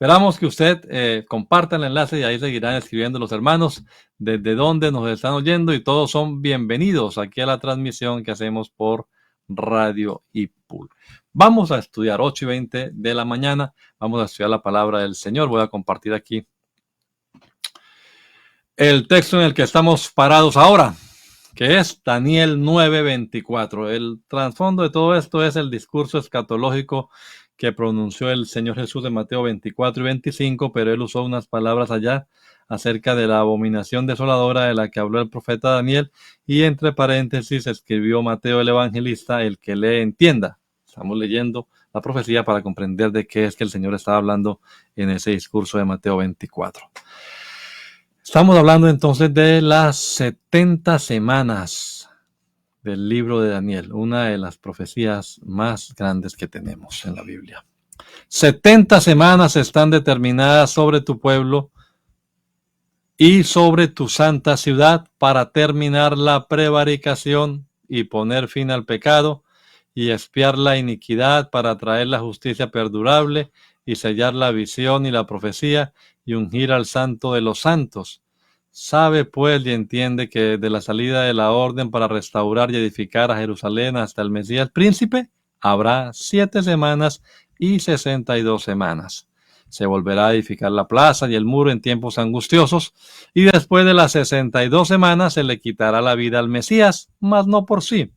Esperamos que usted comparta el enlace y ahí seguirán escribiendo los hermanos desde dónde nos están oyendo y todos son bienvenidos aquí a la transmisión que hacemos por Radio IPUL. Vamos a estudiar 8:20 de la mañana. Vamos a estudiar la palabra del Señor. Voy a compartir aquí el texto en el que estamos parados ahora, que es Daniel 9:24. El trasfondo de todo esto es el discurso escatológico que pronunció el Señor Jesús en Mateo 24 y 25, pero él usó unas palabras allá acerca de la abominación desoladora de la que habló el profeta Daniel, y entre paréntesis escribió Mateo el evangelista: el que lee entienda. Estamos leyendo la profecía para comprender de qué es que el Señor estaba hablando en ese discurso de Mateo 24. Estamos hablando entonces de las 70 semanas del libro de Daniel, una de las profecías más grandes que tenemos en la Biblia. 70 semanas están determinadas sobre tu pueblo y sobre tu santa ciudad para terminar la prevaricación y poner fin al pecado y expiar la iniquidad, para traer la justicia perdurable y sellar la visión y la profecía y ungir al santo de los santos. Sabe pues y entiende que desde la salida de la orden para restaurar y edificar a Jerusalén hasta el Mesías príncipe habrá 7 semanas y 62 semanas. Se volverá a edificar la plaza y el muro en tiempos angustiosos, y después de las 62 semanas se le quitará la vida al Mesías, mas no por sí.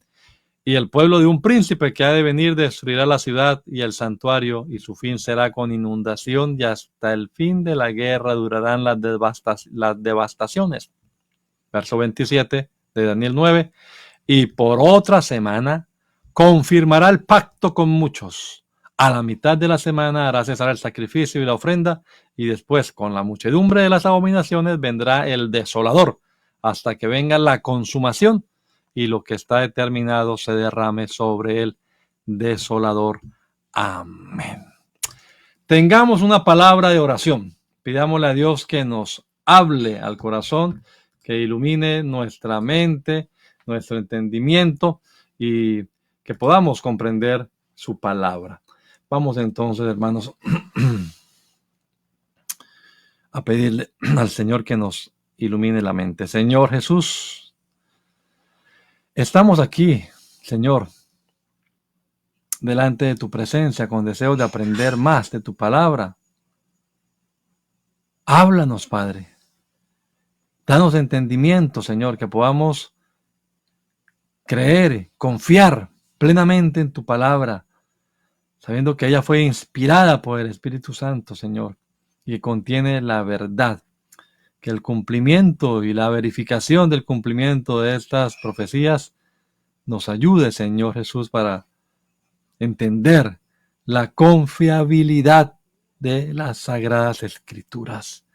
Y el pueblo de un príncipe que ha de venir destruirá la ciudad y el santuario, y su fin será con inundación, y hasta el fin de la guerra durarán las devastaciones. Verso 27 de Daniel 9. Y por otra semana confirmará el pacto con muchos. A la mitad de la semana hará cesar el sacrificio y la ofrenda, y después, con la muchedumbre de las abominaciones, vendrá el desolador, hasta que venga la consumación y lo que está determinado se derrame sobre el desolador. Amén. Tengamos una palabra de oración. Pidámosle a Dios que nos hable al corazón, que ilumine nuestra mente, nuestro entendimiento, y que podamos comprender su palabra. Vamos entonces, hermanos, a pedirle al Señor que nos ilumine la mente. Señor Jesús, estamos aquí, Señor, delante de tu presencia con deseo de aprender más de tu palabra. Háblanos, Padre. Danos entendimiento, Señor, que podamos creer, confiar plenamente en tu palabra, sabiendo que ella fue inspirada por el Espíritu Santo, Señor, y contiene la verdad. Que el cumplimiento y la verificación del cumplimiento de estas profecías nos ayude, Señor Jesús, para entender la confiabilidad de las Sagradas Escrituras.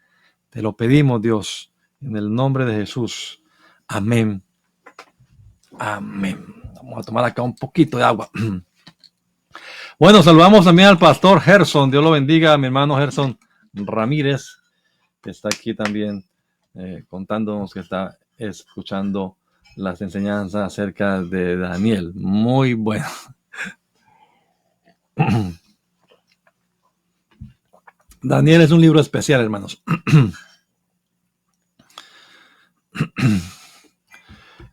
Te lo pedimos, Dios, en el nombre de Jesús. Amén. Amén. Vamos a tomar acá un poquito de agua. Bueno, saludamos también al pastor Gerson. Dios lo bendiga, mi hermano Gerson Ramírez, que está aquí también contándonos que está escuchando las enseñanzas acerca de Daniel. Muy bueno. Daniel es un libro especial, hermanos.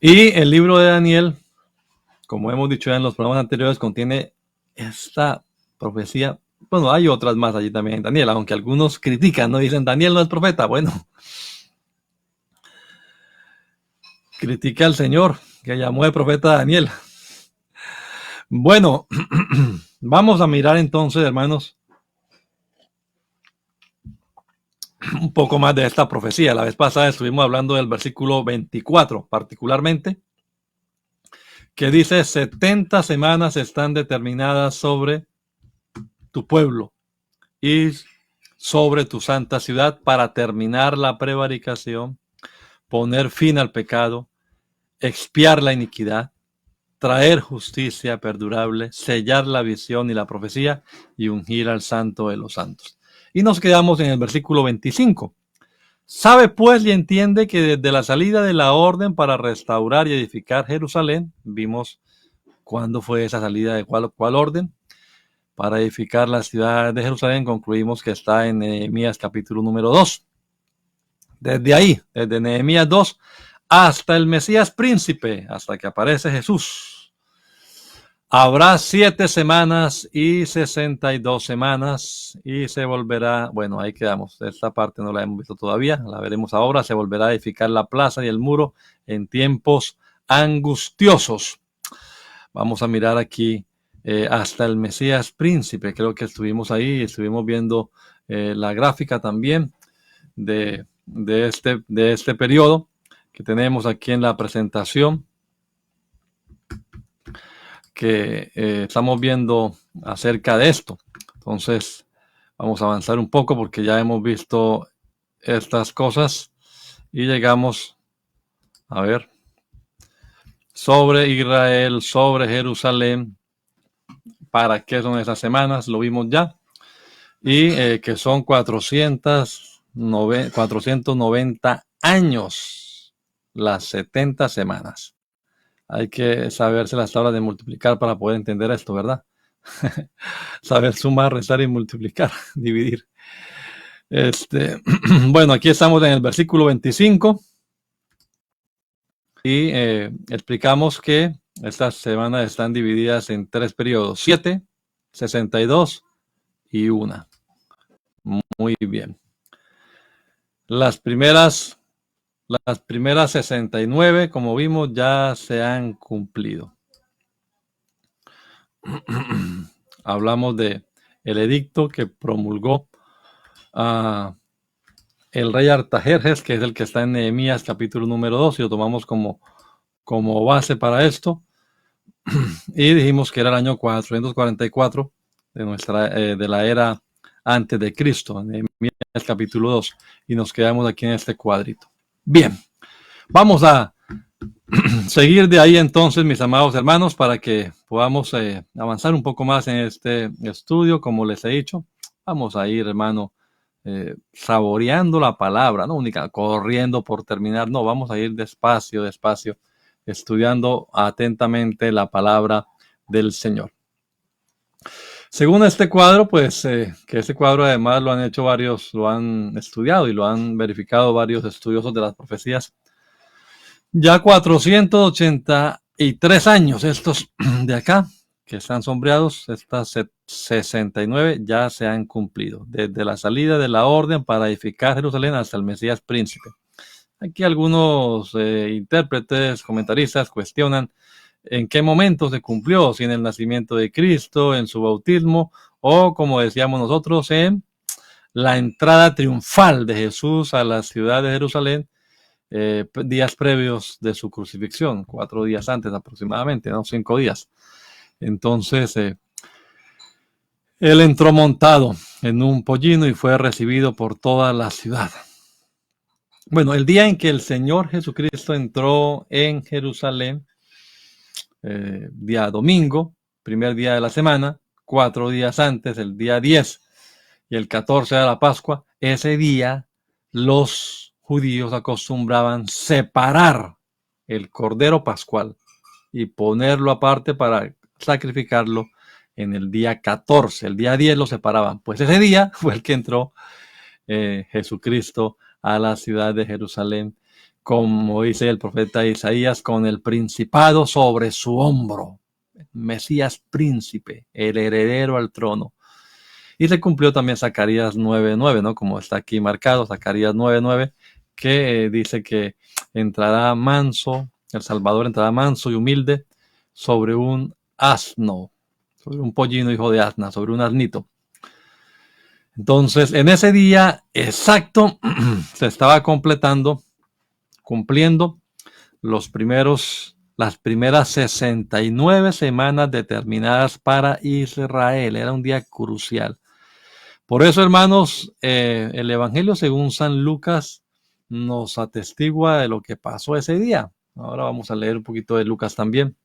Y el libro de Daniel, como hemos dicho ya en los programas anteriores, contiene esta profecía. Bueno, hay otras más allí también en Daniel, aunque algunos critican, ¿no? Dicen, Daniel no es profeta. Bueno, critica al Señor que llamó de profeta a Daniel. Bueno, vamos a mirar entonces, hermanos, un poco más de esta profecía. La vez pasada estuvimos hablando del versículo 24, particularmente, que dice: 70 semanas están determinadas sobre tu pueblo y sobre tu santa ciudad para terminar la prevaricación, poner fin al pecado, expiar la iniquidad, traer justicia perdurable, sellar la visión y la profecía y ungir al santo de los santos. Y nos quedamos en el versículo 25. Sabe pues y entiende que desde la salida de la orden para restaurar y edificar Jerusalén, vimos cuándo fue esa salida, de cuál orden, para edificar la ciudad de Jerusalén, concluimos que está en Nehemías capítulo número 2. Desde ahí, desde Nehemías 2 hasta el Mesías príncipe, hasta que aparece Jesús, habrá 7 semanas y 62 semanas y se volverá, bueno, ahí quedamos, esta parte no la hemos visto todavía, la veremos ahora, se volverá a edificar la plaza y el muro en tiempos angustiosos. Vamos a mirar aquí hasta el Mesías príncipe, creo que estuvimos ahí, estuvimos viendo la gráfica también de este periodo que tenemos aquí en la presentación, que estamos viendo acerca de esto. Entonces vamos a avanzar un poco porque ya hemos visto estas cosas y llegamos a ver sobre Israel, sobre Jerusalén, para qué son esas semanas, lo vimos ya, y que son 490 años las 70 semanas. Hay que saberse las tablas de multiplicar para poder entender esto, ¿verdad? Saber sumar, restar y multiplicar, dividir. Bueno, aquí estamos en el versículo 25 y explicamos que estas semanas están divididas en 3 periodos: 7, 62 y 1. Muy bien. Las primeras 69, como vimos, ya se han cumplido. Hablamos de el edicto que promulgó el rey Artajerjes, que es el que está en Nehemías capítulo número 2, y lo tomamos como base para esto. Y dijimos que era el año 444 de la era antes de Cristo, Nehemías capítulo 2, y nos quedamos aquí en este cuadrito. Bien, vamos a seguir de ahí entonces, mis amados hermanos, para que podamos avanzar un poco más en este estudio. Como les he dicho, vamos a ir, hermano, saboreando la palabra, no única corriendo por terminar, no, vamos a ir despacio, estudiando atentamente la palabra del Señor. Según este cuadro, pues que este cuadro además lo han hecho varios, lo han estudiado y lo han verificado varios estudiosos de las profecías. Ya 483 años estos de acá, que están sombreados, estas 69 ya se han cumplido, desde la salida de la orden para edificar Jerusalén hasta el Mesías príncipe. Aquí algunos intérpretes, comentaristas cuestionan en qué momento se cumplió, si en el nacimiento de Cristo, en su bautismo, o como decíamos nosotros, en la entrada triunfal de Jesús a la ciudad de Jerusalén, días previos de su crucifixión, 4 días antes aproximadamente, ¿no? 5 días. Entonces, él entró montado en un pollino y fue recibido por toda la ciudad. Bueno, el día en que el Señor Jesucristo entró en Jerusalén, día domingo, primer día de la semana, 4 días antes, el día 10 y el 14 de la Pascua, ese día los judíos acostumbraban separar el cordero pascual y ponerlo aparte para sacrificarlo en el día 14. El día 10 lo separaban. Pues ese día fue el que entró Jesucristo a la ciudad de Jerusalén, como dice el profeta Isaías, con el principado sobre su hombro. Mesías príncipe, el heredero al trono. Y se cumplió también Zacarías 9:9, ¿no? Como está aquí marcado, Zacarías 9:9, que dice que entrará manso, el Salvador entrará manso y humilde sobre un asno, sobre un pollino hijo de asna, sobre un asnito. Entonces, en ese día exacto se estaba cumpliendo las primeras 69 semanas determinadas para Israel. Era un día crucial. Por eso, hermanos, el Evangelio según San Lucas nos atestigua de lo que pasó ese día. Ahora vamos a leer un poquito de Lucas también.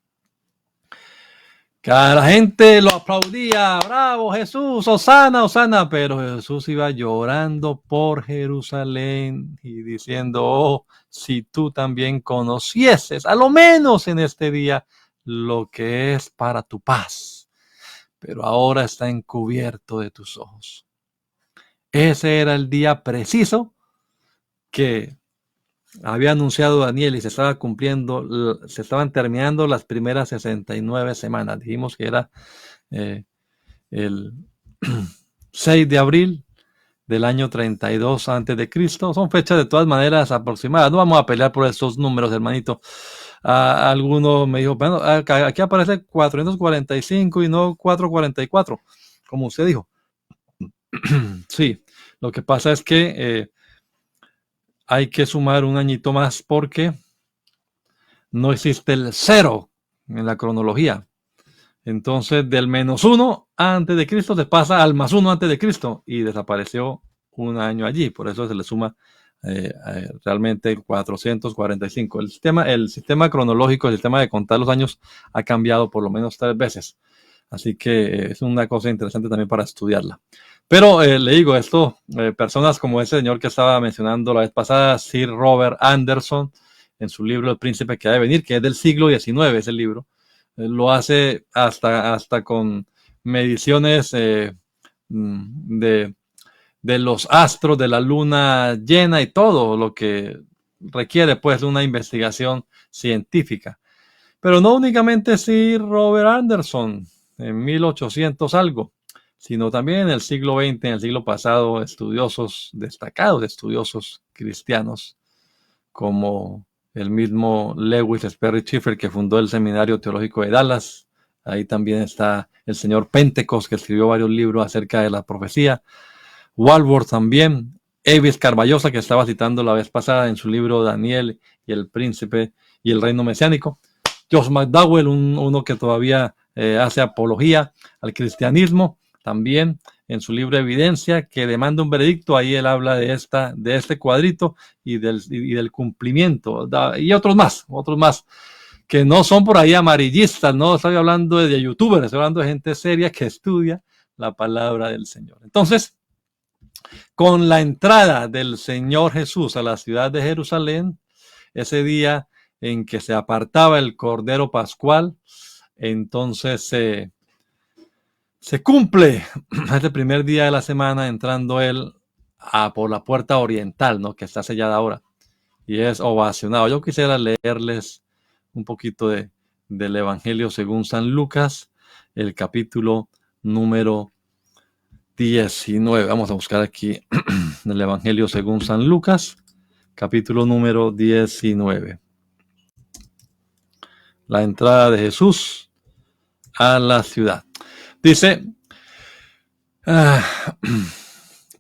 Que la gente lo aplaudía, bravo Jesús, Hosana, Hosana, pero Jesús iba llorando por Jerusalén y diciendo, oh, si tú también conocieses, a lo menos en este día, lo que es para tu paz. pero ahora está encubierto de tus ojos. Ese era el día preciso que había anunciado Daniel y se estaban terminando las primeras 69 semanas. Dijimos que era el 6 de abril del año 32 antes de Cristo. Son fechas de todas maneras aproximadas. No vamos a pelear por estos números, hermanito. Alguno me dijo, bueno, aquí aparece 445 y no 444, como usted dijo. Sí, lo que pasa es que hay que sumar un añito más porque no existe el 0 en la cronología. Entonces, del -1 antes de Cristo se pasa al +1 antes de Cristo y desapareció un año allí. Por eso se le suma realmente 445. El sistema cronológico, el sistema de contar los años ha cambiado por lo menos 3 veces. Así que es una cosa interesante también para estudiarla. Pero le digo esto, personas como ese señor que estaba mencionando la vez pasada, Sir Robert Anderson, en su libro El Príncipe que ha de venir, que es del siglo XIX, ese libro, lo hace hasta con mediciones de los astros, de la luna llena y todo lo que requiere pues una investigación científica. Pero no únicamente Sir Robert Anderson en 1800 algo, sino también en el siglo XX, en el siglo pasado, destacados estudiosos cristianos, como el mismo Lewis Sperry Chafer, que fundó el Seminario Teológico de Dallas. Ahí también está el señor Pentecost, que escribió varios libros acerca de la profecía. Walworth también. Avis Carballosa, que estaba citando la vez pasada en su libro Daniel y el Príncipe y el Reino Mesiánico. Josh McDowell, uno que todavía hace apología al cristianismo, también en su libro Evidencia, que demanda un veredicto. Ahí él habla de este cuadrito y del cumplimiento, y otros más, que no son por ahí amarillistas, no estoy hablando de youtubers, estoy hablando de gente seria que estudia la palabra del Señor. Entonces, con la entrada del Señor Jesús a la ciudad de Jerusalén, ese día en que se apartaba el Cordero Pascual, entonces se cumple ese primer día de la semana entrando él por la puerta oriental, ¿no?, que está sellada ahora, y es ovacionado. Yo quisiera leerles un poquito del Evangelio según San Lucas, el capítulo número 19. Vamos a buscar aquí el Evangelio según San Lucas, capítulo número 19. La entrada de Jesús a la ciudad. Dice,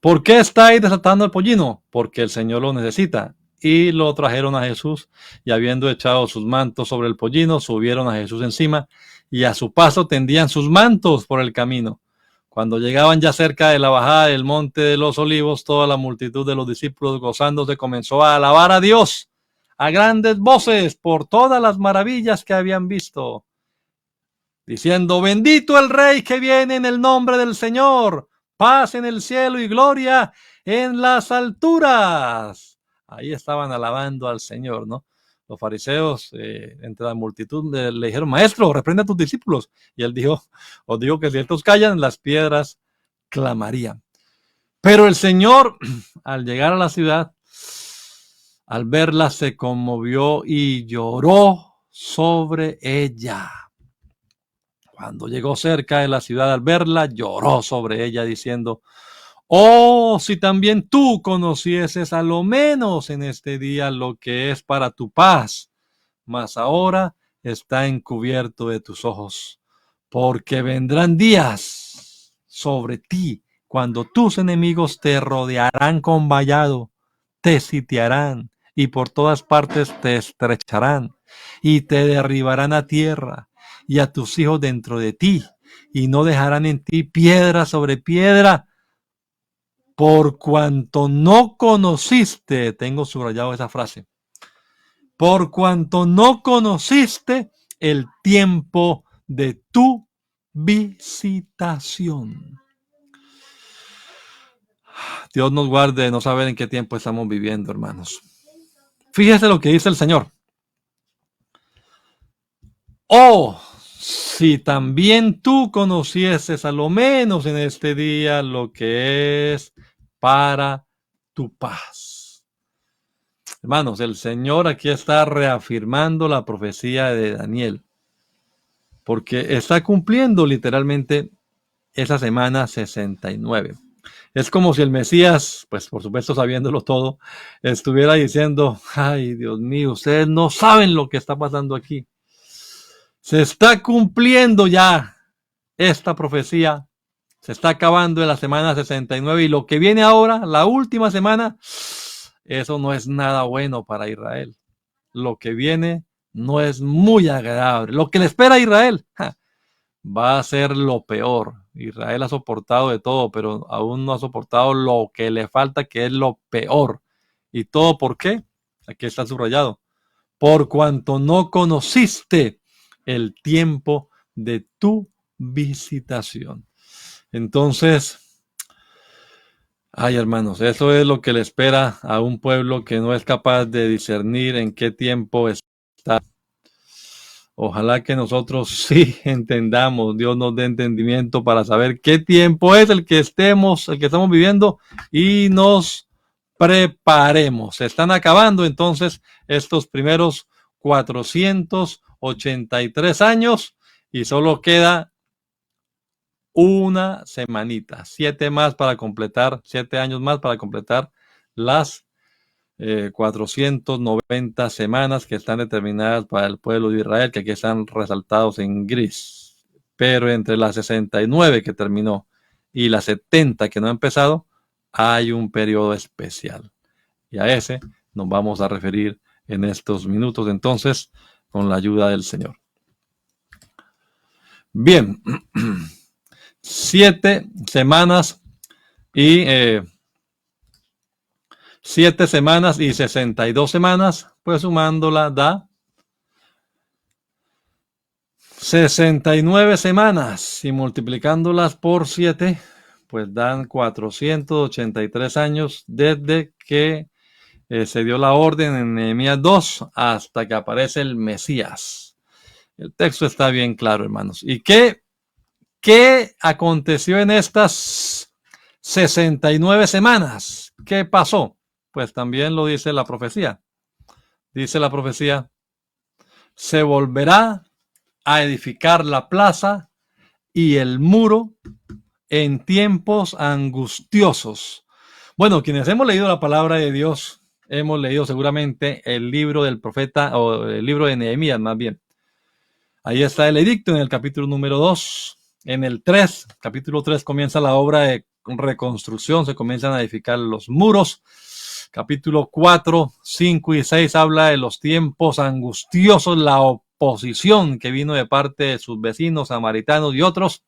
¿por qué estáis desatando el pollino? Porque el Señor lo necesita. Y lo trajeron a Jesús, y habiendo echado sus mantos sobre el pollino, subieron a Jesús encima, y a su paso tendían sus mantos por el camino. Cuando llegaban ya cerca de la bajada del monte de los olivos, toda la multitud de los discípulos gozándose comenzó a alabar a Dios a grandes voces por todas las maravillas que habían visto, diciendo: bendito el Rey que viene en el nombre del Señor, paz en el cielo y gloria en las alturas. Ahí estaban alabando al Señor, ¿no? Los fariseos, entre la multitud, le dijeron: maestro, reprende a tus discípulos. Y él dijo: os digo que si estos callan, las piedras clamarían. Pero el Señor, al llegar a la ciudad, al verla, se conmovió y lloró sobre ella. Cuando llegó cerca de la ciudad, al verla, lloró sobre ella, diciendo: oh, si también tú conocieses a lo menos en este día lo que es para tu paz, mas ahora está encubierto de tus ojos, porque vendrán días sobre ti cuando tus enemigos te rodearán con vallado, te sitiarán y por todas partes te estrecharán y te derribarán a tierra y a tus hijos dentro de ti, y no dejarán en ti piedra sobre piedra, por cuanto no conociste, tengo subrayado esa frase, por cuanto no conociste el tiempo de tu visitación. Dios nos guarde de no saber en qué tiempo estamos viviendo, hermanos. Fíjese lo que dice el Señor. Oh, si también tú conocieses a lo menos en este día lo que es para tu paz. Hermanos, el Señor aquí está reafirmando la profecía de Daniel, porque está cumpliendo literalmente esa semana 69. Es como si el Mesías, pues por supuesto sabiéndolo todo, estuviera diciendo, ay Dios mío, ustedes no saben lo que está pasando aquí. Se está cumpliendo ya esta profecía, se está acabando en la semana 69 y lo que viene ahora, la última semana, eso no es nada bueno para Israel. Lo que viene no es muy agradable. Lo que le espera a Israel va a ser lo peor. Israel ha soportado de todo, pero aún no ha soportado lo que le falta, que es lo peor. ¿Y todo por qué? Aquí está subrayado. Por cuanto no conociste el tiempo de tu visitación. Entonces, ay hermanos, eso es lo que le espera a un pueblo que no es capaz de discernir en qué tiempo está. Ojalá que nosotros sí entendamos, Dios nos dé entendimiento para saber qué tiempo es el que estamos viviendo y nos preparemos. Se están acabando entonces estos primeros 483 años y solo queda una semanita, 7 años más para completar las 490 semanas que están determinadas para el pueblo de Israel, que aquí están resaltados en gris. Pero entre las 69 que terminó y las 70 que no ha empezado, hay un periodo especial. Y a ese nos vamos a referir en estos minutos entonces con la ayuda del Señor. Bien, 7 semanas y 7 semanas y 62 semanas, pues sumándola da 69 semanas y multiplicándolas por 7, pues dan 483 años desde que se dio la orden en Nehemías 2 hasta que aparece el Mesías. El texto está bien claro, hermanos. ¿Y qué aconteció en estas 69 semanas? ¿Qué pasó? Pues también lo dice la profecía. Dice la profecía, se volverá a edificar la plaza y el muro en tiempos angustiosos. Bueno, quienes hemos leído la palabra de Dios, hemos leído seguramente el libro del profeta, o el libro de Nehemías más bien. Ahí está el edicto en el capítulo número 2. En el 3, capítulo 3, comienza la obra de reconstrucción, se comienzan a edificar los muros. Capítulo 4, 5 y 6 habla de los tiempos angustiosos, la oposición que vino de parte de sus vecinos samaritanos y otros.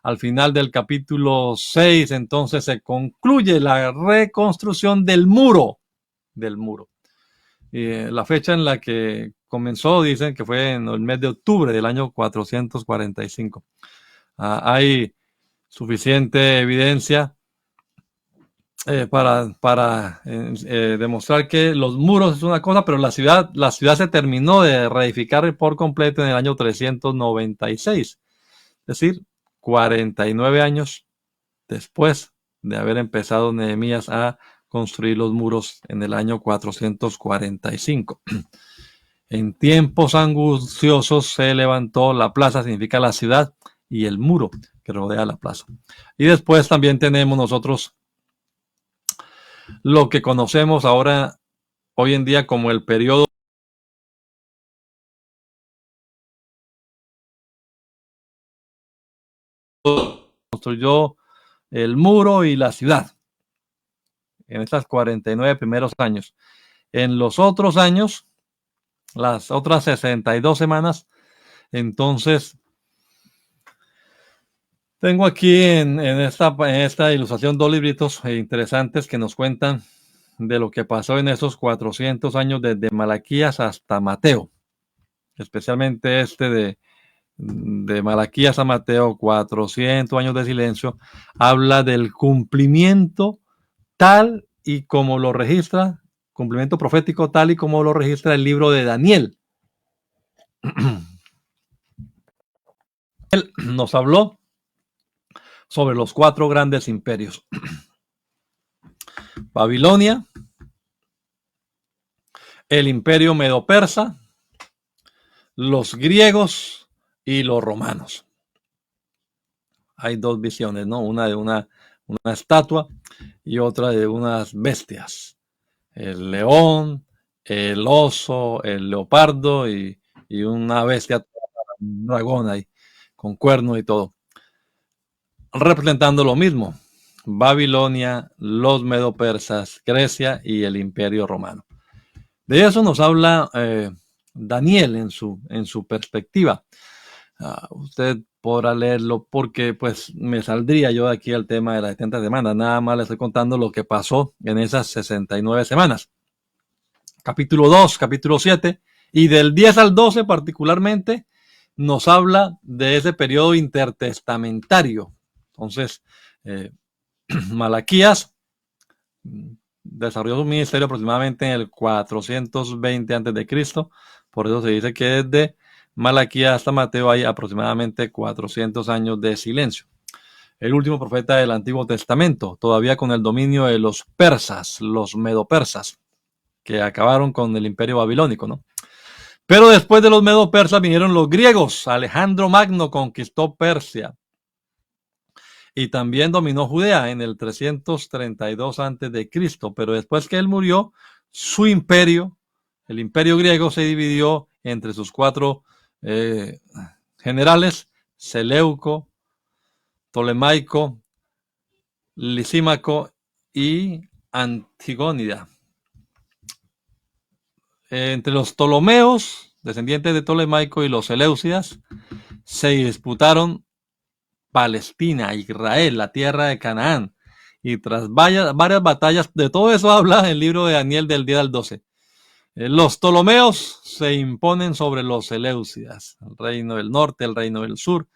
Al final del capítulo 6, entonces se concluye la reconstrucción del muro. La fecha en la que comenzó, dicen que fue en el mes de octubre del año 445. Hay suficiente evidencia para demostrar que los muros es una cosa, pero la ciudad se terminó de reedificar por completo en el año 396. Es decir, 49 años después de haber empezado Nehemías a construir los muros en el año 445. En tiempos angustiosos se levantó la plaza, significa la ciudad, y el muro que rodea la plaza. Y después también tenemos nosotros lo que conocemos ahora, hoy en día, como el periodo construyó el muro y la ciudad en estas 49 primeros años. En los otros años, las otras 62 semanas, entonces tengo aquí en esta ilustración 2 libritos interesantes que nos cuentan de lo que pasó en esos 400 años desde Malaquías hasta Mateo, especialmente de Malaquías a Mateo, 400 años de silencio, habla del cumplimiento tal y como lo registra, cumplimiento profético tal y como lo registra el libro de Daniel. Él nos habló sobre los 4 grandes imperios: Babilonia, el imperio medo-persa, los griegos y los romanos. Hay 2 visiones, ¿no? Una de una estatua y otra de unas bestias. El león, el oso, el leopardo y una bestia, un dragón ahí, con cuerno y todo, representando lo mismo: Babilonia, los medo-persas, Grecia y el imperio romano. De eso nos habla Daniel en su perspectiva. Usted podrá leerlo porque pues me saldría yo de aquí al tema de las 70 semanas. Nada más le estoy contando lo que pasó en esas 69 semanas. Capítulo 2, capítulo 7 y del 10 al 12 particularmente nos habla de ese periodo intertestamentario. Entonces, Malaquías desarrolló su ministerio aproximadamente en el 420 a.C. Por eso se dice que desde Malaquías hasta Mateo hay aproximadamente 400 años de silencio. El último profeta del Antiguo Testamento, todavía con el dominio de los persas, los medo-persas, que acabaron con el imperio babilónico, ¿no? Pero después de los medo-persas vinieron los griegos. Alejandro Magno conquistó Persia y también dominó Judea en el 332 a.C., pero después que él murió, su imperio, el imperio griego, se dividió entre sus 4 generales: Seleuco, Ptolemaico, Lisímaco y Antigónida. Entre los Ptolomeos, descendientes de Ptolemaico, y los Seleucidas, se disputaron Palestina, Israel, la tierra de Canaán. Y tras varias batallas, de todo eso habla el libro de Daniel del 10 al 12. Los Ptolomeos se imponen sobre los Seleucidas, el reino del norte, el reino del sur.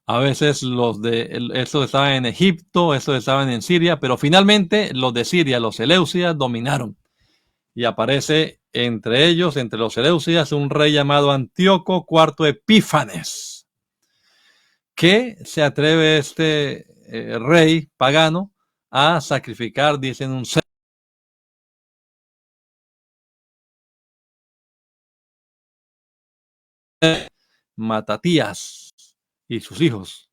A veces estos estaban en Egipto, estos estaban en Siria, pero finalmente los de Siria, los Seleucidas, dominaron. Y aparece entre ellos, entre los Seleucidas, un rey llamado Antíoco IV Epífanes. ¿Qué se atreve este rey pagano a sacrificar, dicen, un cerdo? Matatías y sus hijos,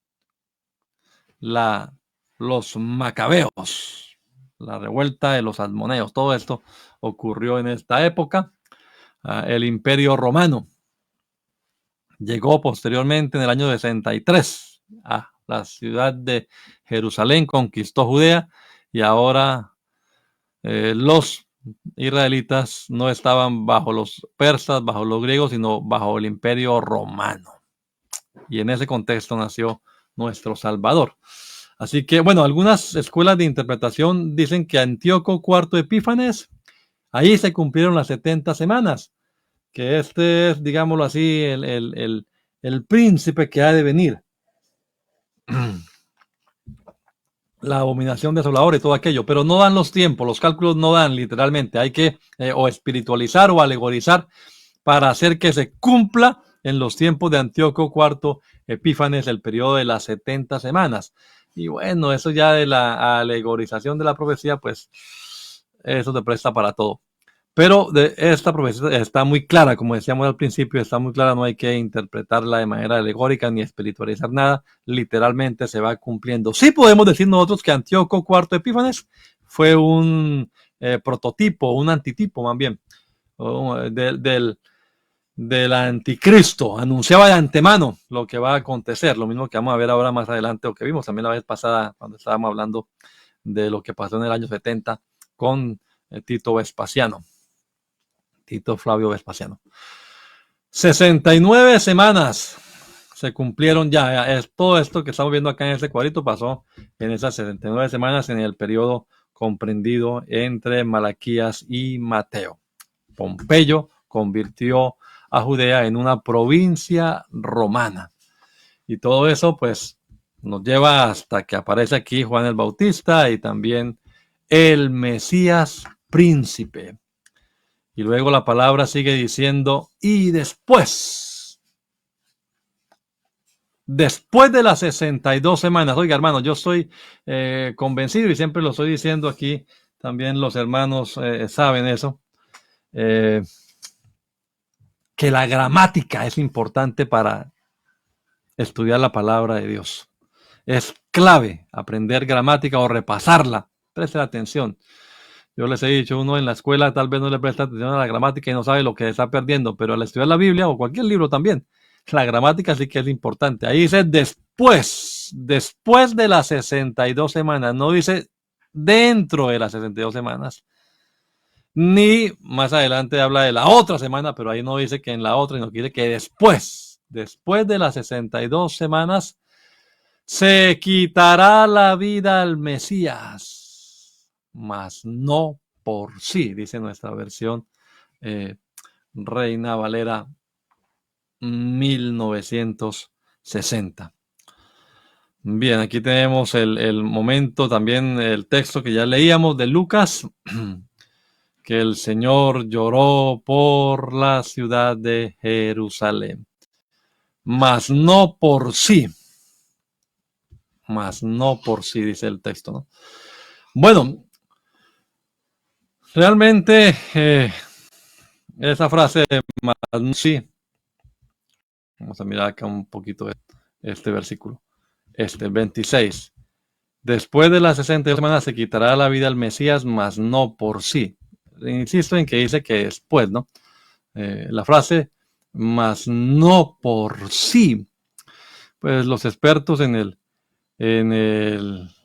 los macabeos, la revuelta de los almoneos, todo esto ocurrió en esta época. El imperio romano llegó posteriormente en el año 63 a la ciudad de Jerusalén, conquistó Judea y ahora los israelitas no estaban bajo los persas, bajo los griegos, sino bajo el imperio romano. Y en ese contexto nació nuestro Salvador. Así que, bueno, algunas escuelas de interpretación dicen que Antíoco IV Epífanes, ahí se cumplieron las 70 semanas, que este es, digámoslo así, el príncipe que ha de venir. La abominación desoladora y todo aquello, pero no dan los tiempos, los cálculos no dan literalmente. Hay que o espiritualizar o alegorizar para hacer que se cumpla en los tiempos de Antíoco IV Epífanes el periodo de las 70 semanas. Y bueno, eso ya de la alegorización de la profecía, pues eso te presta para todo. Pero esta profecía está muy clara, como decíamos al principio, está muy clara, no hay que interpretarla de manera alegórica ni espiritualizar nada, literalmente se va cumpliendo. Sí podemos decir nosotros que Antíoco IV Epífanes fue un prototipo, un antitipo más bien, del anticristo, anunciaba de antemano lo que va a acontecer, lo mismo que vamos a ver ahora más adelante, o que vimos también la vez pasada cuando estábamos hablando de lo que pasó en el año 70 con Tito Vespasiano. Tito Flavio Vespasiano. 69 semanas se cumplieron ya. Todo esto que estamos viendo acá en este cuadrito pasó en esas 69 semanas en el periodo comprendido entre Malaquías y Mateo. Pompeyo convirtió a Judea en una provincia romana. Y todo eso pues nos lleva hasta que aparece aquí Juan el Bautista y también el Mesías príncipe. Y luego la palabra sigue diciendo, y después de las 62 semanas. Oiga, hermano, yo estoy convencido y siempre lo estoy diciendo aquí, también los hermanos saben eso, que la gramática es importante para estudiar la palabra de Dios. Es clave aprender gramática o repasarla. Preste atención. Yo les he dicho, uno en la escuela tal vez no le presta atención a la gramática y no sabe lo que está perdiendo, pero al estudiar la Biblia o cualquier libro también, la gramática sí que es importante. Ahí dice después de las 62 semanas, no dice dentro de las 62 semanas, ni más adelante habla de la otra semana, pero ahí no dice que en la otra, sino que dice que después de las 62 semanas, se quitará la vida al Mesías, mas no por sí, dice nuestra versión Reina Valera 1960. Bien, aquí tenemos el momento, también el texto que ya leíamos de Lucas, que el Señor lloró por la ciudad de Jerusalén, mas no por sí. Mas no por sí, dice el texto, ¿no? Bueno, realmente esa frase, mas no sí, vamos a mirar acá un poquito este versículo, el 26. Después de las 62 semanas se quitará la vida al Mesías, mas no por sí. Insisto en que dice que después, ¿no? La frase, mas no por sí. Pues los expertos en el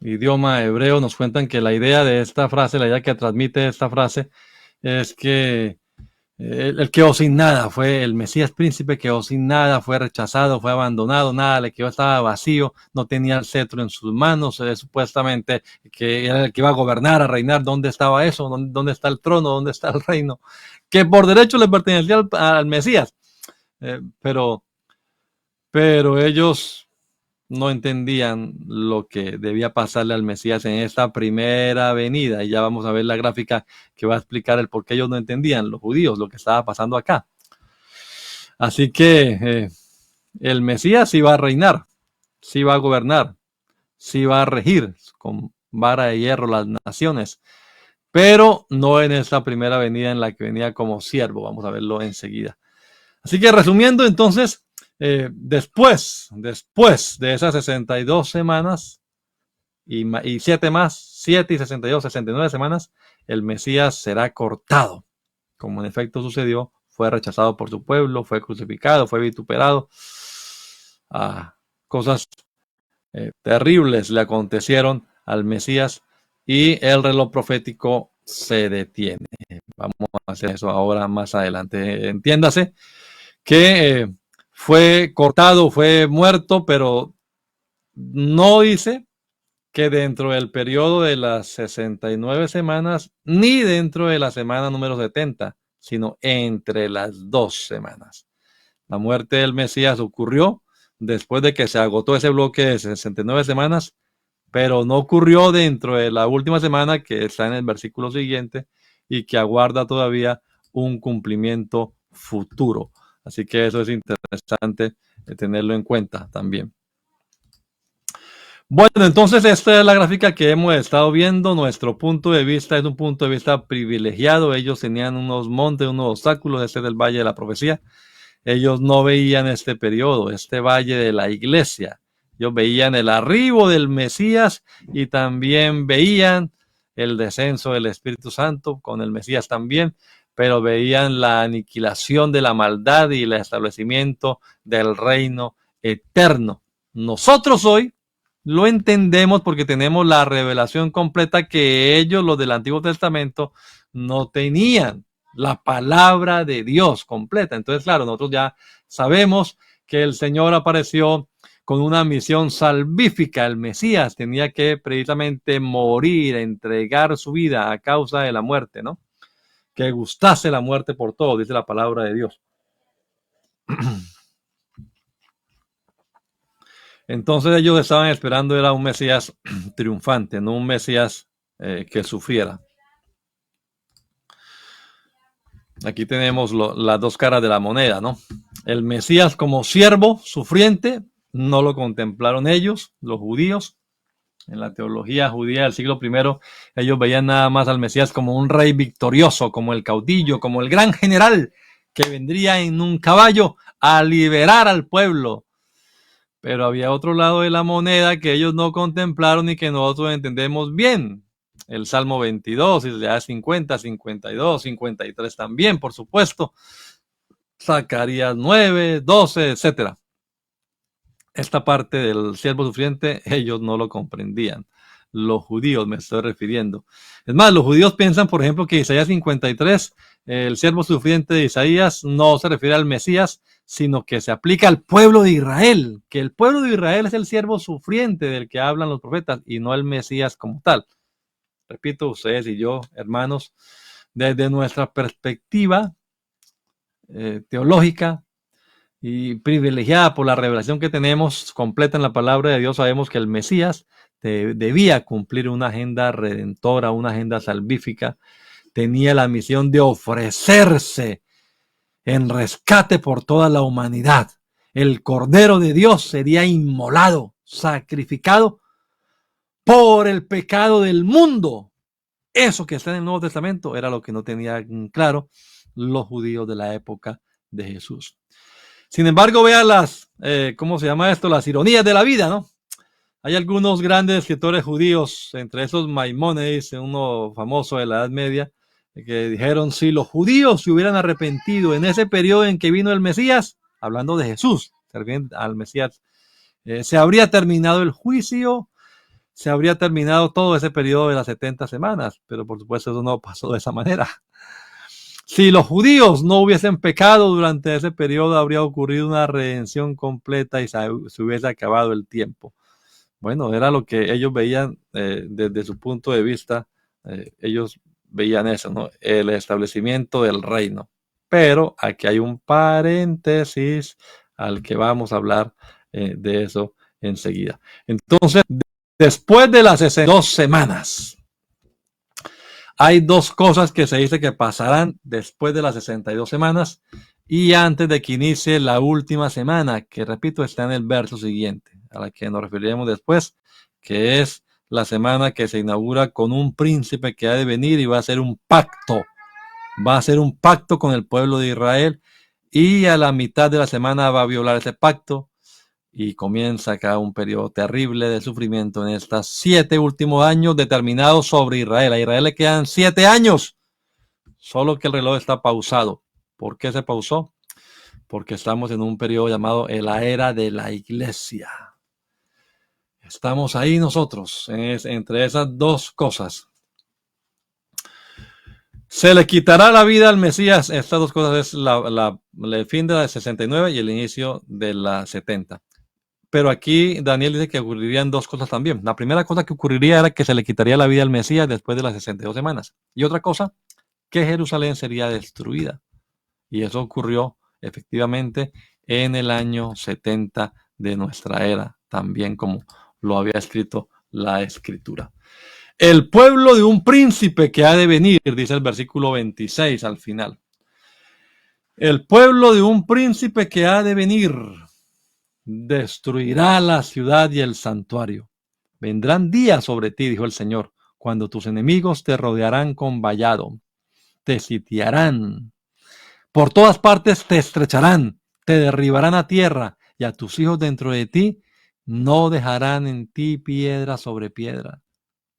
idioma hebreo nos cuentan que la idea de esta frase, la idea que transmite esta frase, es que él quedó sin nada, fue el Mesías príncipe, quedó sin nada, fue rechazado, fue abandonado, nada le quedó, estaba vacío, no tenía el cetro en sus manos, supuestamente que era el que iba a gobernar, a reinar. ¿Dónde estaba eso? ¿Dónde está el trono? ¿Dónde está el reino? Que por derecho le pertenecía al Mesías, pero ellos no entendían lo que debía pasarle al Mesías en esta primera venida. Y ya vamos a ver la gráfica que va a explicar el por qué ellos no entendían, los judíos, lo que estaba pasando acá. Así que el Mesías sí va a reinar, sí va a gobernar, sí va a regir con vara de hierro las naciones, pero no en esta primera venida en la que venía como siervo. Vamos a verlo enseguida. Así que resumiendo, entonces, después de esas 62 semanas y 7 más, 7 y 62, 69 semanas, el Mesías será cortado, como en efecto sucedió. Fue rechazado por su pueblo, fue crucificado, fue vituperado. Cosas terribles le acontecieron al Mesías y el reloj profético se detiene. Vamos a hacer eso ahora más adelante. Entiéndase que fue cortado, fue muerto, pero no dice que dentro del periodo de las 69 semanas, ni dentro de la semana número 70, sino entre las 2 semanas. La muerte del Mesías ocurrió después de que se agotó ese bloque de 69 semanas, pero no ocurrió dentro de la última semana, que está en el versículo siguiente, y que aguarda todavía un cumplimiento futuro. Así que eso es interesante tenerlo en cuenta también. Bueno, entonces esta es la gráfica que hemos estado viendo. Nuestro punto de vista es un punto de vista privilegiado. Ellos tenían unos montes, unos obstáculos. Este es el Valle de la Profecía. Ellos no veían este periodo, este valle de la iglesia. Ellos veían el arribo del Mesías y también veían el descenso del Espíritu Santo con el Mesías también, pero veían la aniquilación de la maldad y el establecimiento del reino eterno. Nosotros hoy lo entendemos porque tenemos la revelación completa que ellos, los del Antiguo Testamento, no tenían. La palabra de Dios completa. Entonces, claro, nosotros ya sabemos que el Señor apareció con una misión salvífica. El Mesías tenía que precisamente morir, entregar su vida a causa de la muerte, ¿no? Que gustase la muerte por todo, dice la palabra de Dios. Entonces ellos estaban esperando era un Mesías triunfante, no un Mesías que sufriera. Aquí tenemos las dos caras de la moneda, ¿no? El Mesías como siervo sufriente, no lo contemplaron ellos, los judíos. En la teología judía del siglo I, ellos veían nada más al Mesías como un rey victorioso, como el caudillo, como el gran general que vendría en un caballo a liberar al pueblo. Pero había otro lado de la moneda que ellos no contemplaron y que nosotros entendemos bien. El Salmo 22, Isaías 50, 52, 53 también, por supuesto. Zacarías 9, 12, etc. Esta parte del siervo sufriente, ellos no lo comprendían. Los judíos me estoy refiriendo. Es más, los judíos piensan, por ejemplo, que Isaías 53, el siervo sufriente de Isaías, no se refiere al Mesías, sino que se aplica al pueblo de Israel, que el pueblo de Israel es el siervo sufriente del que hablan los profetas y no el Mesías como tal. Repito, ustedes y yo, hermanos, desde nuestra perspectiva teológica, y privilegiada por la revelación que tenemos completa en la palabra de Dios, sabemos que el Mesías debía cumplir una agenda redentora, una agenda salvífica, tenía la misión de ofrecerse en rescate por toda la humanidad. El Cordero de Dios sería inmolado, sacrificado por el pecado del mundo. Eso que está en el Nuevo Testamento era lo que no tenían claro los judíos de la época de Jesús. Sin embargo, vea ¿cómo se llama esto? Las ironías de la vida, ¿no? Hay algunos grandes escritores judíos, entre esos Maimónides, uno famoso de la Edad Media, que dijeron, si los judíos se hubieran arrepentido en ese periodo en que vino el Mesías, hablando de Jesús, al Mesías, se habría terminado el juicio, se habría terminado todo ese periodo de las 70 semanas, pero por supuesto eso no pasó de esa manera. Si los judíos no hubiesen pecado durante ese periodo, habría ocurrido una redención completa y se hubiese acabado el tiempo. Bueno, era lo que ellos veían desde su punto de vista. Ellos veían eso, ¿no? El establecimiento del reino. Pero aquí hay un paréntesis al que vamos a hablar de eso enseguida. Entonces, después de las 62 semanas, hay dos cosas que se dice que pasarán después de las 62 semanas y antes de que inicie la última semana, que repito, está en el verso siguiente, a la que nos referiremos después, que es la semana que se inaugura con un príncipe que ha de venir y va a ser un pacto. Va a ser un pacto con el pueblo de Israel y a la mitad de la semana va a violar ese pacto. Y comienza acá un periodo terrible de sufrimiento en estos 7 últimos años determinados sobre Israel. A Israel le quedan 7 años, solo que el reloj está pausado. ¿Por qué se pausó? Porque estamos en un periodo llamado la era de la iglesia. Estamos ahí nosotros, entre esas dos cosas. Se le quitará la vida al Mesías. Estas dos cosas es el fin de la 69 y el inicio de la 70. Pero aquí Daniel dice que ocurrirían dos cosas también. La primera cosa que ocurriría era que se le quitaría la vida al Mesías después de las 62 semanas. Y otra cosa, que Jerusalén sería destruida. Y eso ocurrió efectivamente en el año 70 de nuestra era, también como lo había escrito la Escritura. El pueblo de un príncipe que ha de venir, dice el versículo 26 al final. El pueblo de un príncipe que ha de venir destruirá la ciudad y el santuario. Vendrán días sobre ti, dijo el Señor, cuando tus enemigos te rodearán con vallado, te sitiarán, por todas partes te estrecharán, te derribarán a tierra, y a tus hijos dentro de ti no dejarán en ti piedra sobre piedra,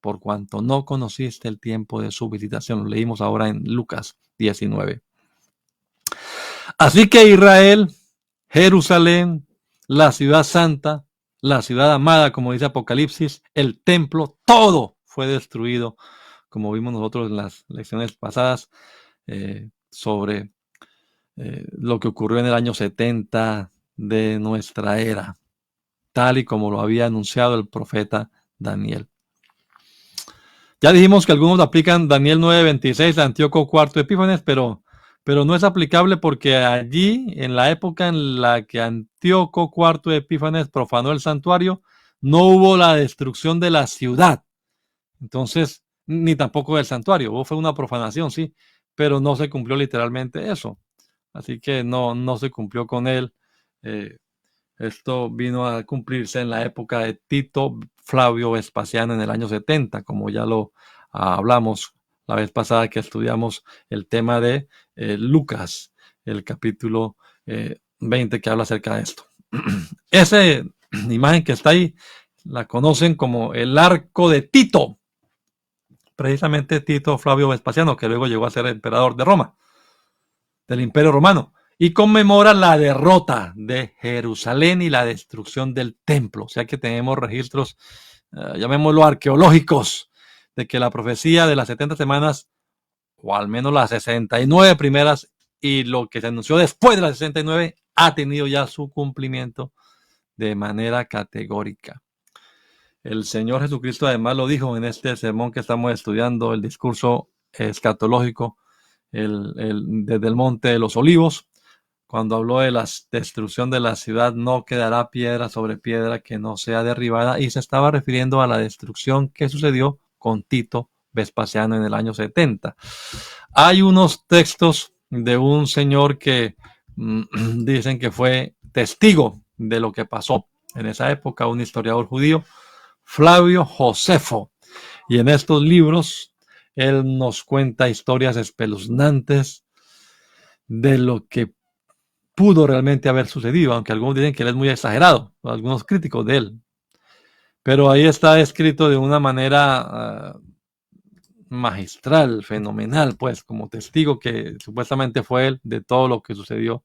por cuanto no conociste el tiempo de su visitación. Lo leímos ahora en Lucas 19. Así que Israel, Jerusalén, la ciudad santa, la ciudad amada, como dice Apocalipsis, el templo, todo fue destruido, como vimos nosotros en las lecciones pasadas sobre lo que ocurrió en el año 70 de nuestra era, tal y como lo había anunciado el profeta Daniel. Ya dijimos que algunos aplican Daniel 9:26 a Antíoco IV Epífanes, pero no es aplicable porque allí, en la época en la que Antíoco IV Epífanes profanó el santuario, no hubo la destrucción de la ciudad. Entonces, ni tampoco del santuario. Fue una profanación, sí, pero no se cumplió literalmente eso. Así que no se cumplió con él. Esto vino a cumplirse en la época de Tito Flavio Vespasiano en el año 70, como ya lo hablamos la vez pasada que estudiamos el tema de Lucas, el capítulo 20 que habla acerca de esto. Esa imagen que está ahí la conocen como el arco de Tito, precisamente Tito Flavio Vespasiano, que luego llegó a ser emperador de Roma, del Imperio Romano, y conmemora la derrota de Jerusalén y la destrucción del templo. O sea que tenemos registros, llamémoslo arqueológicos, de que la profecía de las 70 semanas, o al menos las 69 primeras, y lo que se anunció después de las 69, ha tenido ya su cumplimiento de manera categórica. El Señor Jesucristo además lo dijo en este sermón que estamos estudiando, el discurso escatológico, desde el Monte de los Olivos, cuando habló de la destrucción de la ciudad, no quedará piedra sobre piedra que no sea derribada, y se estaba refiriendo a la destrucción que sucedió con Tito Vespasiano en el año 70. Hay unos textos de un señor que dicen que fue testigo de lo que pasó en esa época, un historiador judío, Flavio Josefo, y en estos libros él nos cuenta historias espeluznantes de lo que pudo realmente haber sucedido, aunque algunos dicen que él es muy exagerado, algunos críticos de él. Pero ahí está escrito de una manera magistral, fenomenal, pues, como testigo que supuestamente fue él de todo lo que sucedió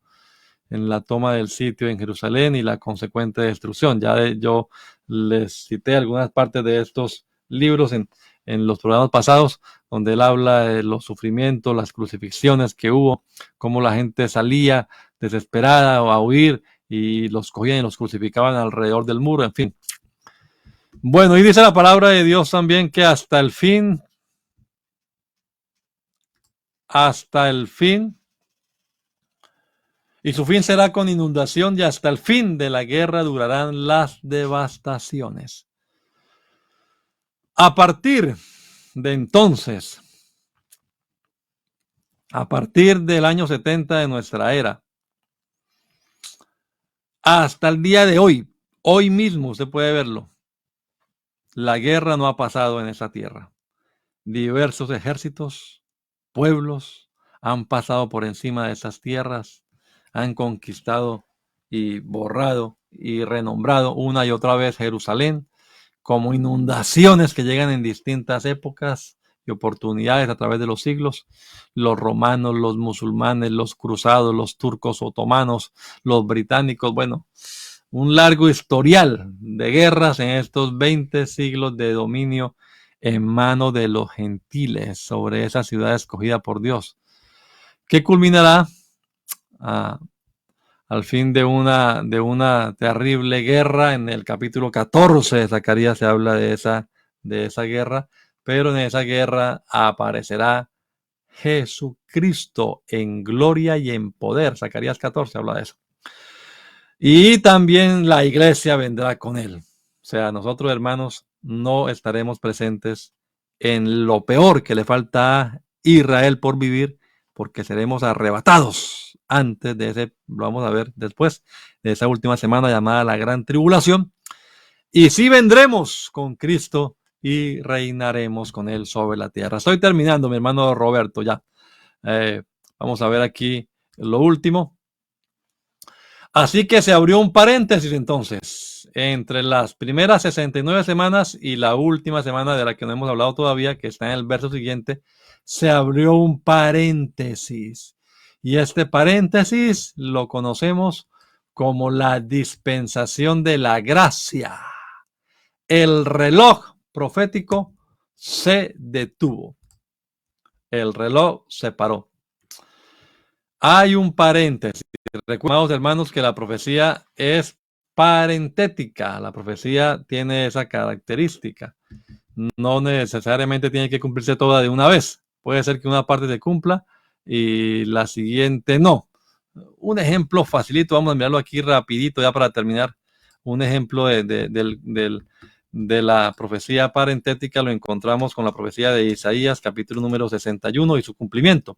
en la toma del sitio en Jerusalén y la consecuente destrucción. Yo les cité algunas partes de estos libros en los programas pasados, donde él habla de los sufrimientos, las crucifixiones que hubo, cómo la gente salía desesperada a huir y los cogían y los crucificaban alrededor del muro, en fin. Bueno, y dice la palabra de Dios también que hasta el fin, y su fin será con inundación, y hasta el fin de la guerra durarán las devastaciones. A partir de entonces, a partir del año 70 de nuestra era, hasta el día de hoy mismo usted puede verlo, la guerra no ha pasado en esa tierra. Diversos ejércitos, pueblos han pasado por encima de esas tierras, han conquistado y borrado y renombrado una y otra vez Jerusalén, como inundaciones que llegan en distintas épocas y oportunidades a través de los siglos. Los romanos, los musulmanes, los cruzados, los turcos otomanos, los británicos, bueno, un largo historial de guerras en estos 20 siglos de dominio en manos de los gentiles sobre esa ciudad escogida por Dios, que culminará al fin de una terrible guerra. En el capítulo 14 de Zacarías se habla de esa guerra, pero en esa guerra aparecerá Jesucristo en gloria y en poder. Zacarías 14 habla de eso. Y también la iglesia vendrá con él. O sea, nosotros, hermanos, no estaremos presentes en lo peor que le falta a Israel por vivir, porque seremos arrebatados antes de ese, lo vamos a ver después, de esa última semana llamada la Gran Tribulación. Y sí vendremos con Cristo y reinaremos con él sobre la tierra. Estoy terminando, mi hermano Roberto, ya. Vamos a ver aquí lo último. Así que se abrió un paréntesis entonces entre las primeras 69 semanas y la última semana de la que no hemos hablado todavía, que está en el verso siguiente. Se abrió un paréntesis, y este paréntesis lo conocemos como la dispensación de la gracia. El reloj profético se detuvo. El reloj se paró. Hay un paréntesis. Recuerden, hermanos, que la profecía es parentética. La profecía tiene esa característica. No necesariamente tiene que cumplirse toda de una vez. Puede ser que una parte se cumpla y la siguiente no. Un ejemplo facilito, vamos a mirarlo aquí rapidito ya para terminar. Un ejemplo de de la profecía parentética lo encontramos con la profecía de Isaías, capítulo número 61 y su cumplimiento.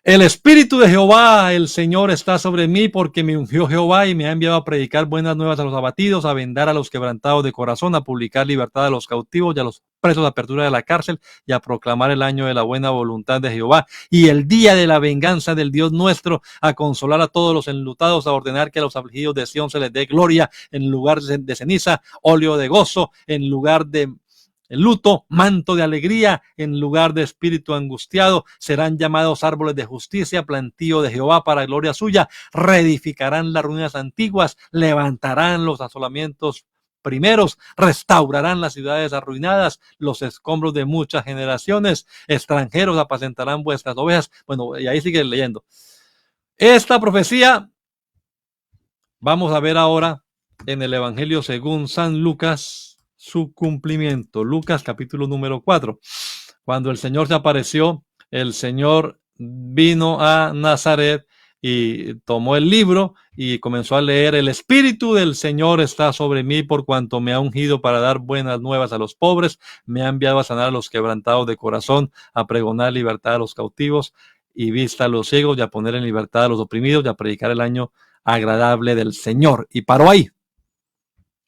El Espíritu de Jehová, el Señor, está sobre mí porque me ungió Jehová y me ha enviado a predicar buenas nuevas a los abatidos, a vendar a los quebrantados de corazón, a publicar libertad a los cautivos y a los presos, apertura de la cárcel y a proclamar el año de la buena voluntad de Jehová y el día de la venganza del Dios nuestro, a consolar a todos los enlutados, a ordenar que a los afligidos de Sión se les dé gloria en lugar de ceniza, óleo de gozo en lugar de el luto, manto de alegría en lugar de espíritu angustiado. Serán llamados árboles de justicia, plantío de Jehová para gloria suya. Reedificarán las ruinas antiguas, levantarán los asolamientos primeros, restaurarán las ciudades arruinadas, los escombros de muchas generaciones. Extranjeros apacentarán vuestras ovejas. Bueno, y ahí sigue leyendo. Esta profecía vamos a ver ahora en el Evangelio según San Lucas, su cumplimiento. Lucas capítulo número 4. Cuando el Señor se apareció, el Señor vino a Nazaret y tomó el libro y comenzó a leer: el Espíritu del Señor está sobre mí por cuanto me ha ungido para dar buenas nuevas a los pobres, me ha enviado a sanar a los quebrantados de corazón, a pregonar libertad a los cautivos y vista a los ciegos y a poner en libertad a los oprimidos y a predicar el año agradable del Señor. Y paró ahí.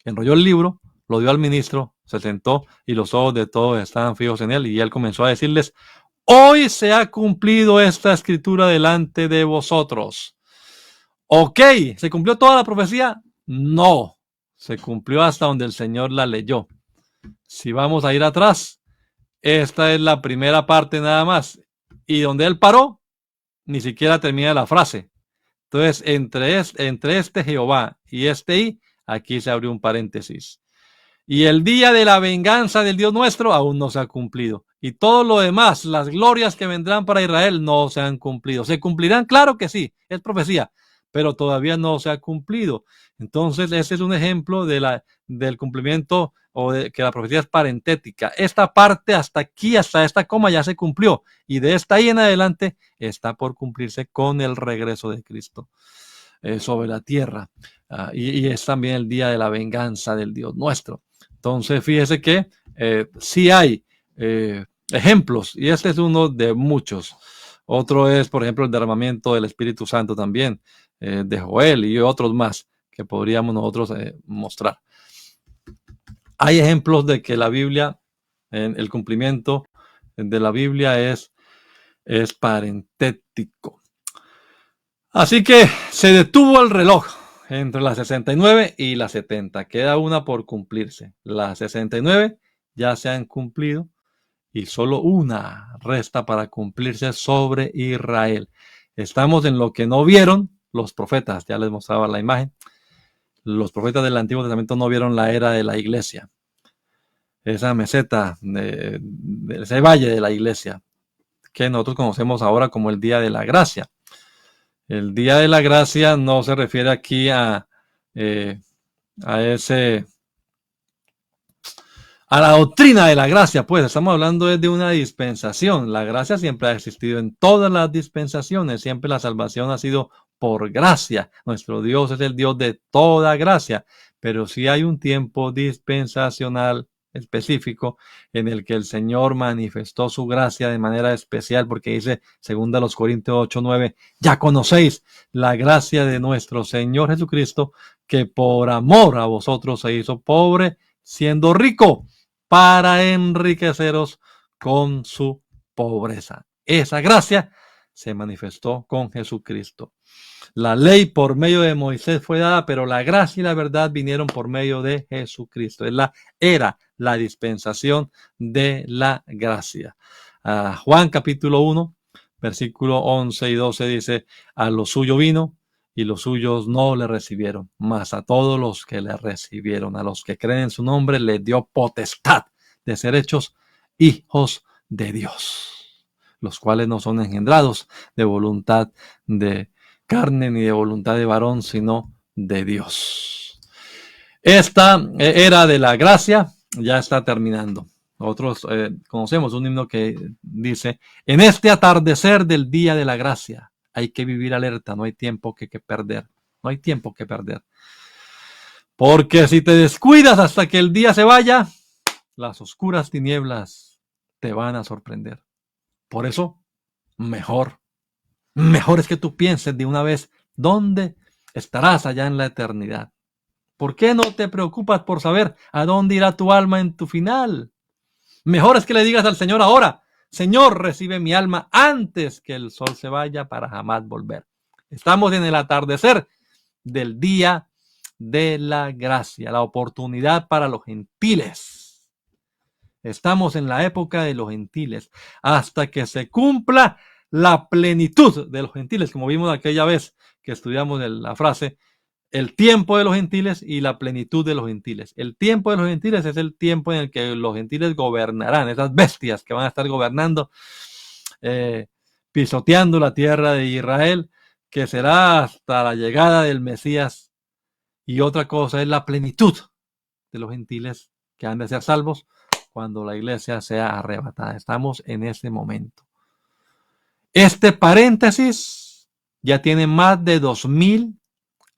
Enrolló el libro, lo dio al ministro, se sentó y los ojos de todos estaban fijos en él y él comenzó a decirles: hoy se ha cumplido esta escritura delante de vosotros. Ok, ¿se cumplió toda la profecía? No, se cumplió hasta donde el Señor la leyó. Si vamos a ir atrás, esta es la primera parte nada más. Y donde él paró, ni siquiera termina la frase. Entonces, entre este Jehová y este I, aquí se abrió un paréntesis. Y el día de la venganza del Dios nuestro aún no se ha cumplido. Y todo lo demás, las glorias que vendrán para Israel, no se han cumplido. ¿Se cumplirán? Claro que sí, es profecía, pero todavía no se ha cumplido. Entonces, ese es un ejemplo del cumplimiento o de que la profecía es parentética. Esta parte hasta aquí, hasta esta coma ya se cumplió. Y de esta ahí en adelante está por cumplirse con el regreso de Cristo sobre la tierra. Y es también el día de la venganza del Dios nuestro. Entonces, fíjese que sí hay ejemplos, y este es uno de muchos. Otro es, por ejemplo, el derramamiento del Espíritu Santo también, de Joel y otros más que podríamos nosotros mostrar. Hay ejemplos de que la Biblia, el cumplimiento de la Biblia es parentético. Así que se detuvo el reloj entre las 69 y las 70. Queda una por cumplirse. Las 69 ya se han cumplido y solo una resta para cumplirse sobre Israel. Estamos en lo que no vieron los profetas. Ya les mostraba la imagen. Los profetas del Antiguo Testamento no vieron la era de la iglesia. Esa meseta, ese valle de la iglesia, que nosotros conocemos ahora como el Día de la Gracia. El Día de la Gracia no se refiere aquí a la doctrina de la gracia, pues estamos hablando de una dispensación. La gracia siempre ha existido en todas las dispensaciones, siempre la salvación ha sido por gracia. Nuestro Dios es el Dios de toda gracia, pero sí hay un tiempo dispensacional específico en el que el Señor manifestó su gracia de manera especial, porque dice, según los Corintios 8:9, ya conocéis la gracia de nuestro Señor Jesucristo, que por amor a vosotros se hizo pobre, siendo rico, para enriqueceros con su pobreza. Esa gracia se manifestó con Jesucristo. La ley por medio de Moisés fue dada, pero la gracia y la verdad vinieron por medio de Jesucristo. Era la dispensación de la gracia. Juan capítulo 1, versículo 11 y 12 dice, a lo suyo vino y los suyos no le recibieron, mas a todos los que le recibieron, a los que creen en su nombre, le dio potestad de ser hechos hijos de Dios, los cuales no son engendrados de voluntad de carne ni de voluntad de varón, sino de Dios. Esta era de la gracia ya está terminando. Nosotros conocemos un himno que dice, en este atardecer del día de la gracia hay que vivir alerta, no hay tiempo que perder, no hay tiempo que perder. Porque si te descuidas hasta que el día se vaya, las oscuras tinieblas te van a sorprender. Por eso, mejor es que tú pienses de una vez dónde estarás allá en la eternidad. ¿Por qué no te preocupas por saber a dónde irá tu alma en tu final? Mejor es que le digas al Señor ahora: Señor, recibe mi alma antes que el sol se vaya para jamás volver. Estamos en el atardecer del día de la gracia, la oportunidad para los gentiles. Estamos en la época de los gentiles, hasta que se cumpla la plenitud de los gentiles, como vimos aquella vez que estudiamos la frase, el tiempo de los gentiles y la plenitud de los gentiles. El tiempo de los gentiles es el tiempo en el que los gentiles gobernarán, esas bestias que van a estar gobernando, pisoteando la tierra de Israel, que será hasta la llegada del Mesías. Y otra cosa es la plenitud de los gentiles que han de ser salvos cuando la iglesia sea arrebatada. Estamos en ese momento. Este paréntesis ya tiene más de 2000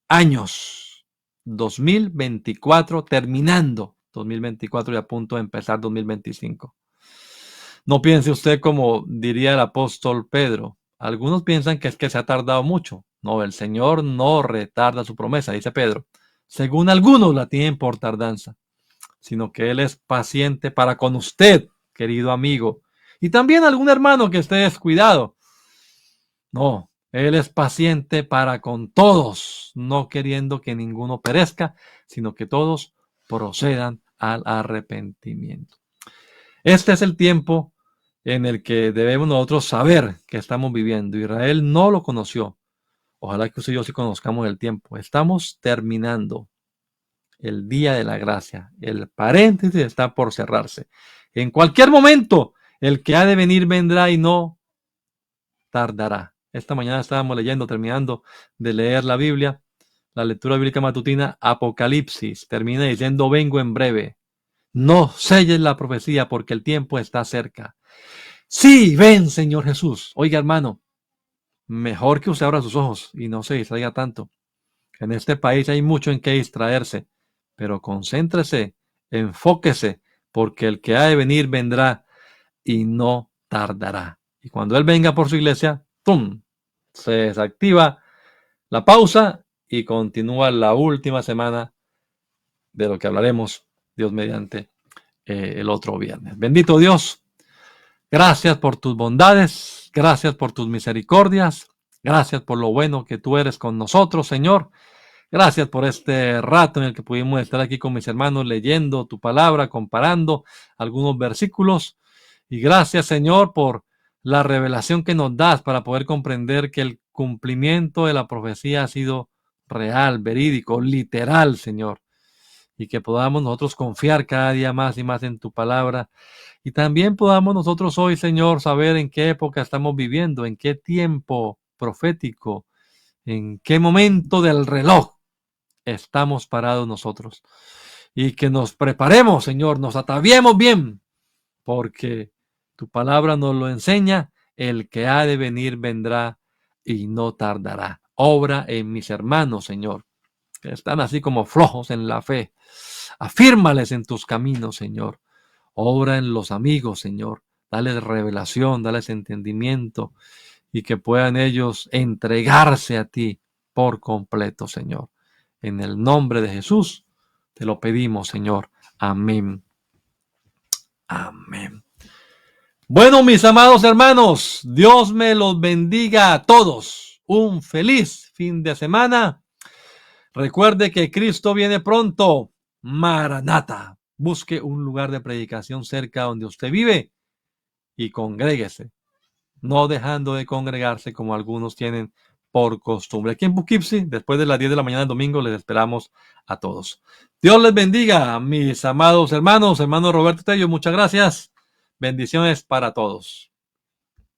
años. 2024 terminando 2024 y a punto de empezar 2025. No piense usted como diría el apóstol Pedro. Algunos piensan que es que se ha tardado mucho. No, el Señor no retarda su promesa, dice Pedro. Según algunos la tienen por tardanza, sino que Él es paciente para con usted, querido amigo, y también algún hermano que esté descuidado. No, Él es paciente para con todos, no queriendo que ninguno perezca, sino que todos procedan al arrepentimiento. Este es el tiempo en el que debemos nosotros saber que estamos viviendo. Israel no lo conoció. Ojalá que usted y yo sí conozcamos el tiempo. Estamos terminando el día de la gracia. El paréntesis está por cerrarse. En cualquier momento, el que ha de venir vendrá y no tardará. Esta mañana estábamos terminando de leer la Biblia, la lectura bíblica matutina, Apocalipsis. Termina diciendo: vengo en breve. No selles la profecía porque el tiempo está cerca. Sí, ven, Señor Jesús. Oiga, hermano, mejor que usted abra sus ojos y no se distraiga tanto. En este país hay mucho en qué distraerse, pero concéntrese, enfóquese, porque el que ha de venir vendrá y no tardará. Y cuando Él venga por su iglesia, ¡tum!, se desactiva la pausa y continúa la última semana de lo que hablaremos, Dios mediante, el otro viernes. Bendito Dios, gracias por tus bondades, gracias por tus misericordias, gracias por lo bueno que tú eres con nosotros, Señor. Gracias por este rato en el que pudimos estar aquí con mis hermanos leyendo tu palabra, comparando algunos versículos. Y gracias, Señor, por la revelación que nos das para poder comprender que el cumplimiento de la profecía ha sido real, verídico, literal, Señor. Y que podamos nosotros confiar cada día más y más en tu palabra. Y también podamos nosotros hoy, Señor, saber en qué época estamos viviendo, en qué tiempo profético, en qué momento del reloj estamos parados nosotros. Y que nos preparemos, Señor, nos ataviemos bien, porque tu palabra nos lo enseña: el que ha de venir vendrá y no tardará. Obra en mis hermanos, Señor, que están así como flojos en la fe. Afírmales en tus caminos, Señor. Obra en los amigos, Señor. Dales revelación, dales entendimiento, y que puedan ellos entregarse a ti por completo, Señor. En el nombre de Jesús te lo pedimos, Señor. Amén. Amén. Bueno, mis amados hermanos, Dios me los bendiga a todos. Un feliz fin de semana. Recuerde que Cristo viene pronto. Maranata. Busque un lugar de predicación cerca donde usted vive y congréguese, no dejando de congregarse como algunos tienen por costumbre. Aquí en Poughkeepsie, después de las 10 de la mañana del domingo, les esperamos a todos. Dios les bendiga, mis amados hermanos. Hermano Roberto Tello, muchas gracias. Bendiciones para todos.